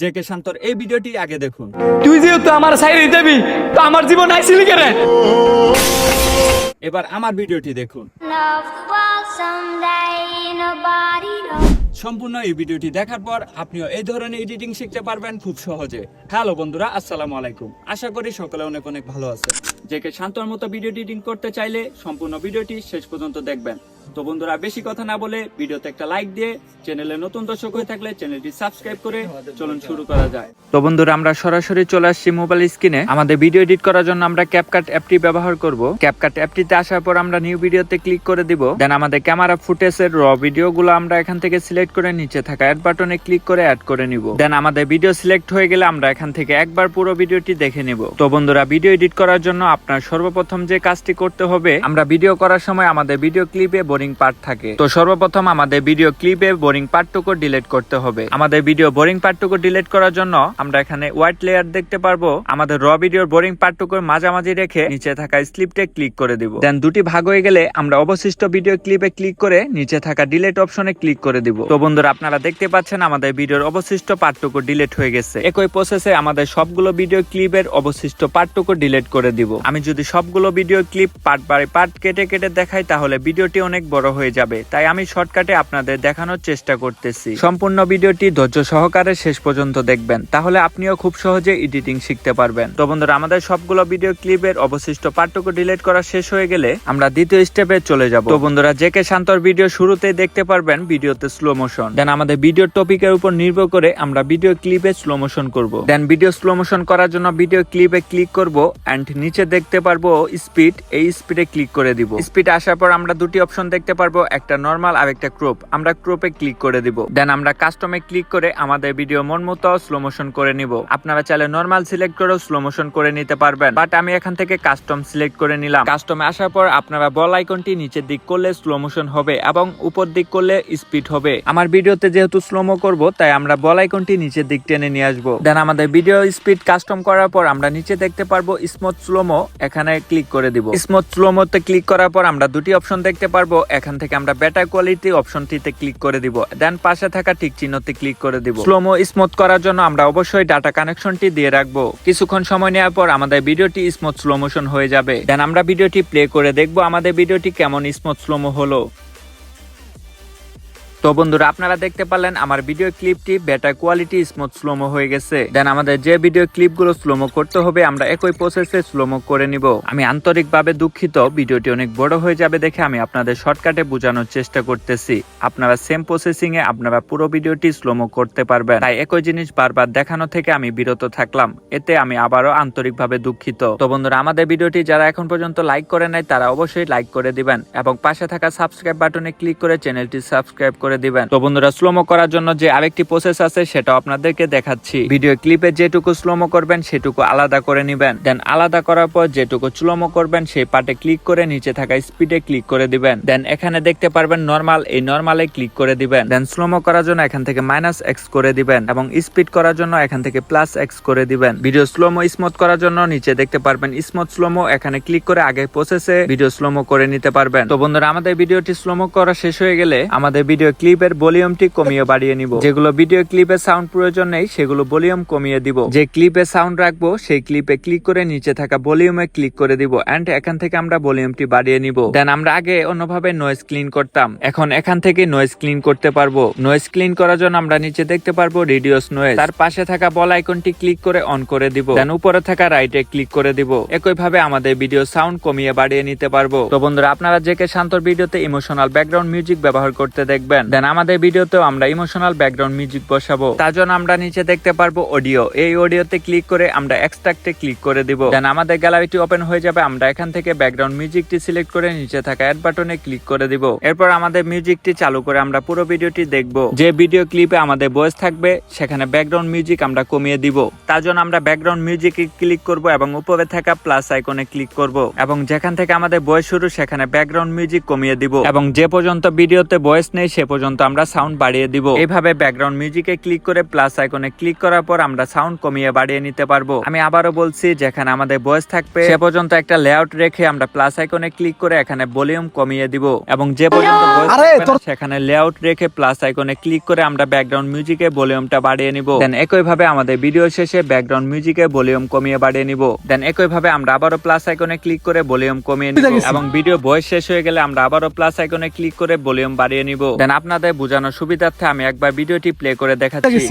JK শান্তর এই ভিডিওটি আগে দেখুন। তুই যেহেতু আমার সাইডে যাবি তো আমার জীবন আইছিলি কেন? এবার আমার ভিডিওটি দেখুন। Love the world someday, nobody knows. সম্পূর্ণ এই ভিডিওটি দেখার পর আপনিও এই ধরনের এডিটিং শিখতে পারবেন খুব সহজে। হ্যালো বন্ধুরা, আসসালামু আলাইকুম। আশা করি সকলে অনেক অনেক ভালো আছে। জেকে শান্তর মতো ভিডিও এডিটিং করতে চাইলে সম্পূর্ণ ভিডিওটি শেষ পর্যন্ত দেখবেন। তো বন্ধুরা, বেশি কথা না বলে ভিডিওতে একটা লাইক দিয়ে চ্যানেলে নতুন দর্শক হয়ে থাকলে চ্যানেলটি সাবস্ক্রাইব করে চলুন শুরু করা যায়। তো বন্ধুরা, আমরা সরাসরি চলে আসছি মোবাইল স্ক্রিনে। আমাদের ভিডিও এডিট করার জন্য আমরা ক্যাপকাট অ্যাপটি ব্যবহার করব। ক্যাপকাট অ্যাপটিতে আসার পর আমরা নিউ ভিডিওতে ক্লিক করে দিব। দেন আমাদের ক্যামেরা ফুটেজের র ভিডিওগুলো আমরা এখান থেকে সিলেক্ট করে নিচে থাকা অ্যাড বাটনে ক্লিক করে অ্যাড করে নিব। দেন আমাদের ভিডিও সিলেক্ট হয়ে গেলে আমরা এখান থেকে একবার পুরো ভিডিওটি দেখে নিব। তো বন্ধুরা, ভিডিও এডিট করার জন্য আপনার সর্বপ্রথম যে কাজটি করতে হবে, আমরা ভিডিও করার সময় আমাদের ভিডিও ক্লিপে বোরিং পার্ট থাকে। তো সর্বপ্রথম আমাদের ভিডিও ক্লিপে বোরিং পার্টটুকু ডিলিট করতে হবে। আমাদের ভিডিও বোরিং পার্টটুকু ডিলিট করার জন্য আমরা এখানে হোয়াইট লেয়ার দেখতে পারবো। আমাদের র ভিডিওর বোরিং পার্টটুকুর মাঝামাঝি রেখে নিচে থাকা স্লিপটে ক্লিক করে দিব। দেন দুটি ভাগ হয়ে গেলে আমরা অবশিষ্ট ভিডিও ক্লিপে ক্লিক করে নিচে থাকা ডিলিট অপশনে ক্লিক করে দিব। তো বন্ধুরা, আপনারা দেখতে পাচ্ছেন আমাদের ভিডিওর অবশিষ্ট পার্টটুকু ডিলিট হয়ে গেছে। একই প্রসেসে আমাদের সবগুলো ভিডিও ক্লিপের অবশিষ্ট পার্টটুকু ডিলিট করে দিব। আমি যদি সবগুলো video clip part by part কেটে কেটে দেখাই তাহলে ভিডিওটি অনেক বড় হয়ে যাবে, তাই আমি শর্টকাটে আপনাদের দেখানোর চেষ্টা করতেছি। সম্পূর্ণ ভিডিওটি ধৈর্য সহকারে শেষ পর্যন্ত দেখবেন, তাহলে আপনিও খুব সহজে এডিটিং শিখতে পারবেন। তো বন্ধুরা, আমাদের সবগুলো ভিডিও ক্লিপের অবশিষ্ট পার্টটুকু ডিলিট করা শেষ হয়ে গেলে আমরা দ্বিতীয় স্টেপে চলে যাব। তো বন্ধুরা, জেকে শান্তর ভিডিও শুরুতেই দেখতে পারবেন ভিডিওতে স্লো মোশন। দেন আমাদের ভিডিও টপিকের উপর নির্ভর করে আমরা ভিডিও ক্লিপে স্লো মোশন করব। দেন ভিডিও স্লো মোশন করার জন্য ভিডিও ক্লিপে ক্লিক করব এন্ড নিচে দেখতে পারবো স্পিড, এই স্পিডে ক্লিক করে দিব। স্পিড আসার পর আমরা দুটি অপশন দেখতে পারবো, একটা নরমাল আর একটা ক্রপ। আমরা ক্রপে ক্লিক করে দিব। দেন আমরা কাস্টমে ক্লিক করে আমাদের ভিডিও মন মতো স্লো মোশন করে নিব। আপনারা চাইলে নরমাল সিলেক্ট করেও স্লো মোশন করে নিতে পারবেন, বাট আমি এখান থেকে কাস্টম সিলেক্ট করে নিলাম। কাস্টমে আসার পর আপনারা বল আইকনটি নিচের দিক করলে স্লো মোশন হবে এবং উপর দিক করলে স্পিড হবে। আমার ভিডিওতে যেহেতু স্লোমো করব, তাই আমরা বল আইকনটি নিচের দিক টেনে নিয়ে আসবো। দেন আমাদের ভিডিও স্পিড কাস্টম করার পর আমরা নিচে দেখতে পারবো স্মুথ স্লোমো, এখানে ক্লিক করে দিব। স্মুথ স্লোমোতে ক্লিক করার পর আমরা দুটি অপশন দেখতে পারবো। এখান থেকে আমরা বেটার কোয়ালিটি অপশনটিতে ক্লিক করে দিব। দেন পাশে থাকা টিক চিহ্নতে ক্লিক করে দিব। স্লোমো স্মুথ করার জন্য আমরা অবশ্যই ডাটা কানেকশনটি দিয়ে রাখবো। কিছুক্ষণ সময় নেওয়ার পর আমাদের ভিডিওটি স্মুথ স্লো মোশন হয়ে যাবে। দেন আমরা ভিডিওটি প্লে করে দেখবো আমাদের ভিডিওটি কেমন স্মুথ স্লোমো হলো। তো বন্ধুরা, আপনারা দেখতে পারলেন আমার ভিডিও ক্লিপটি বেটার কোয়ালিটি স্মুথ স্লোমো হয়ে গেছে। দেন আমাদের যে ভিডিও ক্লিপগুলো স্লোমো করতে হবে আমরা একই প্রসেসে স্লোমো করে নিব। আমি আন্তরিকভাবে দুঃখিত, ভিডিওটি অনেক বড় হয়ে যাবে দেখে আমি আপনাদের শর্টকাটে বোঝানোর চেষ্টা করতেছি। আপনারা সেম প্রসেসিং এ আপনারা পুরো ভিডিওটি স্লোমো করতে পারবেন, তাই একই জিনিস বারবার দেখানো থেকে আমি বিরত থাকলাম, এতে আমি আবারও আন্তরিকভাবে দুঃখিত। তো বন্ধুরা, আমাদের ভিডিওটি যারা এখন পর্যন্ত লাইক করে নাই তারা অবশ্যই লাইক করে দিবেন এবং পাশে থাকা সাবস্ক্রাইব বাটনে ক্লিক করে চ্যানেলটি সাবস্ক্রাইব করে দিবেন। তো বন্ধুরা, স্লোমো করার জন্য যে আরেকটি প্রসেস আছে সেটা আপনাদেরকে দেখাচ্ছি। ভিডিও ক্লিপে যেটুকু স্লোমো করবেন সেটুকু আলাদা করে নেবেন। দেন আলাদা করার পর যেটুকু স্লোমো করবেন সেই পার্টে ক্লিক করে নিচে থাকা স্পিডে ক্লিক করে দিবেন। দেন এখানে দেখতে পারবেন নরমাল, এই নরমালে ক্লিক করে দিবেন। দেন স্লোমো করার জন্য এখান থেকে -x করে দিবেন এবং স্পিড করার জন্য এখান থেকে +x করে দিবেন। ভিডিও স্লোমো স্মুথ করার জন্য নিচে দেখতে পারবেন স্মুথ স্লোমো, এখানে ক্লিক করে আগে প্রসেসে ভিডিও স্লোমো করে নিতে পারবেন। তো বন্ধুরা, আমাদের ভিডিওটি স্লোমো করা শেষ হয়ে গেলে আমাদের ভিডিও ক্লিপের ভলিউমটি কমিয়ে বাড়িয়ে নিব। যেগুলো ভিডিও ক্লিপে সাউন্ড প্রয়োজন নেই সেগুলো ভলিউম কমিয়ে দিব। যে ক্লিপে সাউন্ড রাখবো সেই ক্লিপে ক্লিক করে নিচে থাকা ভলিউমে ক্লিক করে দিব এন্ড এখান থেকে আমরা ভলিউমটি বাড়িয়ে নিব। দেন আমরা আগে অন্যভাবে নয়েজ ক্লিন করতাম, এখন এখান থেকে নয়েজ ক্লিন করতে পারবো। নয়েজ ক্লিন করার জন্য আমরা নিচে দেখতে পারবো রিডিউস নয়েজ, তার পাশে থাকা বল আইকনটি ক্লিক করে অন করে দিব। দেন উপরে থাকা রাইটে ক্লিক করে দিব। একই ভাবে আমাদের ভিডিও সাউন্ড কমিয়ে বাড়িয়ে নিতে পারবো। তো বন্ধুরা, আপনারা জেকে শান্তর ভিডিওতে ইমোশনাল ব্যাকগ্রাউন্ড মিউজিক ব্যবহার করতে দেখবেন। দেন আমাদের ভিডিওতেও আমরা ইমোশনাল ব্যাকগ্রাউন্ড মিউজিক বসাবো। তার জন্য আমরা নিচে দেখতে পারবো অডিও, এই অডিওতে ক্লিক করে আমরা এক্সট্রাক্টে ক্লিক করে দিব। দেন আমাদের গ্যালারিটি ওপেন হয়ে যাবে। আমরা এখান থেকে ব্যাকগ্রাউন্ড মিউজিকটি সিলেক্ট করে নিচে থাকা অ্যাড বাটনে ক্লিক করে দিব। এরপর আমাদের মিউজিকটি চালু করে আমরা পুরো ভিডিওটি দেখব। যে ভিডিও ক্লিপে আমাদের ভয়েস থাকবে সেখানে ব্যাকগ্রাউন্ড মিউজিক আমরা কমিয়ে দিব। তার জন্য আমরা ব্যাকগ্রাউন্ড মিউজিকে ক্লিক করব এবং উপরে থাকা প্লাস আইকনে ক্লিক করব এবং যেখান থেকে আমাদের ভয়েস শুরু সেখানে ব্যাকগ্রাউন্ড মিউজিক কমিয়ে দিব এবং যে পর্যন্ত ভিডিওতে ভয়েস নেই সে পর্যন্ত পর্যন্ত আমরা সাউন্ড বাড়িয়ে দিব। এইভাবে ব্যাকগ্রাউন্ড মিউজিকে ক্লিক করে প্লাস আইকনে ক্লিক করার পর আমরা সাউন্ড কমিয়ে বাড়িয়ে নিতে পারবো। আমি আবারও বলছি, যেখানে আমাদের ভয়েস থাকবে সে পর্যন্ত একটা লেআউট রেখে আমরা প্লাস আইকনে ক্লিক করে এখানে ভলিউম কমিয়ে দিব, এবং যে পর্যন্ত ভয়েস থাকবে না সেখানে লেআউট রেখে প্লাস আইকনে ক্লিক করে আমরা ব্যাকগ্রাউন্ড মিউজিকে ভলিউমটা বাড়িয়ে নিব। দেন একইভাবে আমাদের ভিডিও শেষে ব্যাকগ্রাউন্ড মিউজিকে ভলিউম কমিয়ে বাড়িয়ে নিব। দেন একইভাবে আমরা আবারও প্লাস আইকনে ক্লিক করে ভলিউম কমিয়ে নিব, এবং ভিডিও ভয়েস শেষ হয়ে গেলে আমরা আবারও প্লাস আইকনে ক্লিক করে ভলিউম বাড়িয়ে নিব। দেন আপনাদের বোঝানোর সুবিধার্থে আমি একবার ভিডিওটি প্লে করে দেখাচ্ছি।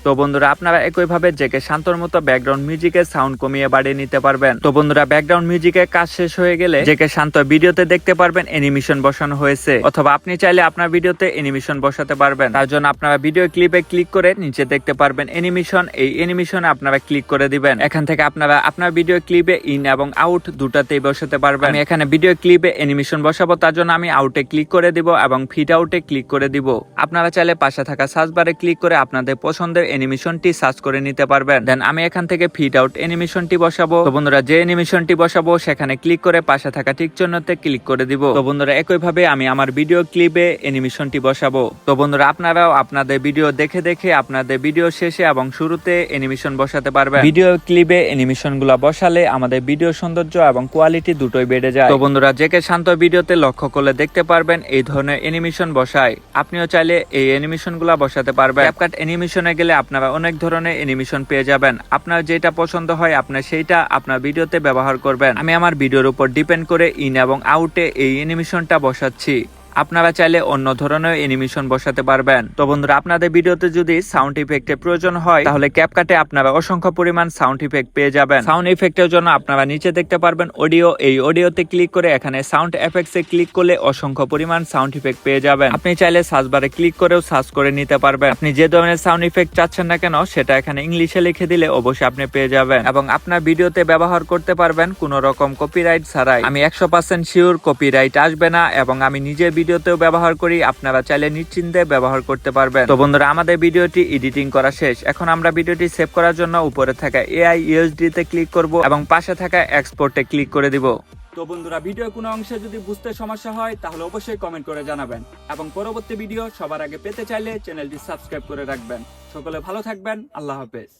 তো বন্ধুরা, আপনারা একইভাবে জেকে শান্তর মতো ব্যাকগ্রাউন্ড মিউজিকের সাউন্ড কমিয়ে বাড়িয়ে নিতে পারবেন। তো বন্ধুরা, ব্যাকগ্রাউন্ড মিউজিকের কাজ শেষ হয়ে গেলে জেকে শান্ত ভিডিওতে দেখতে পারবেন অ্যানিমেশন বসানো হয়েছে, অথবা আপনি চাইলে আপনার ভিডিওতে অ্যানিমেশন বসাতে পারবেন। তার জন্য আপনারা ভিডিও ক্লিপে ক্লিক করে নিচে দেখতে পারবেন অ্যানিমেশন। এই অ্যানিমেশনে আপনারা ক্লিক করে দিবেন। এখান থেকে আপনারা আপনার ভিডিও ক্লিপে ইন এবং আউট দুটাতেই বসাতে পারবেন। আমি এখানে ভিডিও ক্লিপে অ্যানিমেশন বসাবো, তার জন্য আমি আউটে ক্লিক করে দিব এবং ফিড আউটে ক্লিক করে দিব। আপনারা চাইলে পাশে থাকা সার্চ বারে ক্লিক করে আপনাদের পছন্দের অ্যানিমেশনটি সার্চ করে নিতে পারবেন। দেন আমি এখান থেকে ফিড আউট অ্যানিমেশনটি বসাবো। তো বন্ধুরা, যে অ্যানিমেশনটি বসাবো সেখানে ক্লিক করে পাশে থাকা টিক চিহ্নতে ক্লিক করে দিব। তো বন্ধুরা, একইভাবে আমি আমার ভিডিও ক্লিপে অ্যানিমেশনটি বসাবো। তো বন্ধুরা, আপনারাও আপনাদের ভিডিও দেখে দেখে আপনাদের ভিডিও শেষে এবং শুরুতে অ্যানিমেশন বসাতে পারবেন। ভিডিও ক্লিপে অ্যানিমেশনগুলো বসালে আমাদের ভিডিও সৌন্দর্য এবং কোয়ালিটি দুটোই বেড়ে যায়। তো বন্ধুরা, জেকে শান্ত ভিডিওতে লক্ষ্য করলে দেখতে পারবেন এই ধরনের অ্যানিমেশন বসায়। আপনিও চাইলে এই অ্যানিমেশনগুলো বসাতে পারবেন। ক্যাপকাট অ্যানিমেশনে গেলে আপনারা অনেক ধরনের অ্যানিমেশন পেয়ে যাবেন। আপনার যেটা পছন্দ হয় আপনার সেইটা আপনার ভিডিওতে ব্যবহার করবেন। আমি আমার ভিডিওর উপর ডিপেন্ড করে ইন এবং আউটে এই অ্যানিমেশনটা বসাচ্ছি। আপনারা চাইলে অন্য ধরনের অ্যানিমেশন বসাতে পারবেন। তো বন্ধুরা, আপনাদের ভিডিওতে যদি সাউন্ড ইফেক্টের প্রয়োজন হয় তাহলে ক্যাপকাটে আপনারা অসংখ্য পরিমাণ সাউন্ড ইফেক্ট পেয়ে যাবেন। সাউন্ড ইফেক্টের জন্য আপনারা নিচে দেখতে পারবেন অডিও। এই অডিওতে ক্লিক করে এখানে সাউন্ড এফেক্টসে ক্লিক করলে অসংখ্য পরিমাণ সাউন্ড ইফেক্ট পেয়ে যাবেন। আপনি চাইলে সার্চ বারে ক্লিক করেও সার্চ করে নিতে পারবেন। আপনি যে ধরনের সাউন্ড ইফেক্ট চাচ্ছেন না কেন সেটা এখানে ইংলিশে লিখে দিলে অবশ্যই আপনি পেয়ে যাবেন, এবং আপনার ভিডিওতে ব্যবহার করতে পারবেন কোনো রকম কপিরাইট ছাড়াই। আমি 100% শিওর কপিরাইট আসবে না, এবং আমি নিজের ভিডিওতেও ব্যবহার করি। আপনারা চাইলে নিশ্চিন্তে ব্যবহার করতে পারবেন। তো বন্ধুরা, আমাদের ভিডিওটি এডিটিং করা শেষ। এখন আমরা ভিডিওটি সেভ করার জন্য উপরে থাকা AI USD তে ক্লিক করব এবং পাশে থাকা এক্সপোর্টে ক্লিক করে দিব। তো বন্ধুরা, ভিডিও কোনো অংশে যদি বুঝতে সমস্যা হয় তাহলে অবশ্যই কমেন্ট করে জানাবেন, এবং পরবর্তী ভিডিও সবার আগে পেতে চাইলে চ্যানেলটি সাবস্ক্রাইব করে রাখবেন। সকলে ভালো থাকবেন। আল্লাহ হাফেজ।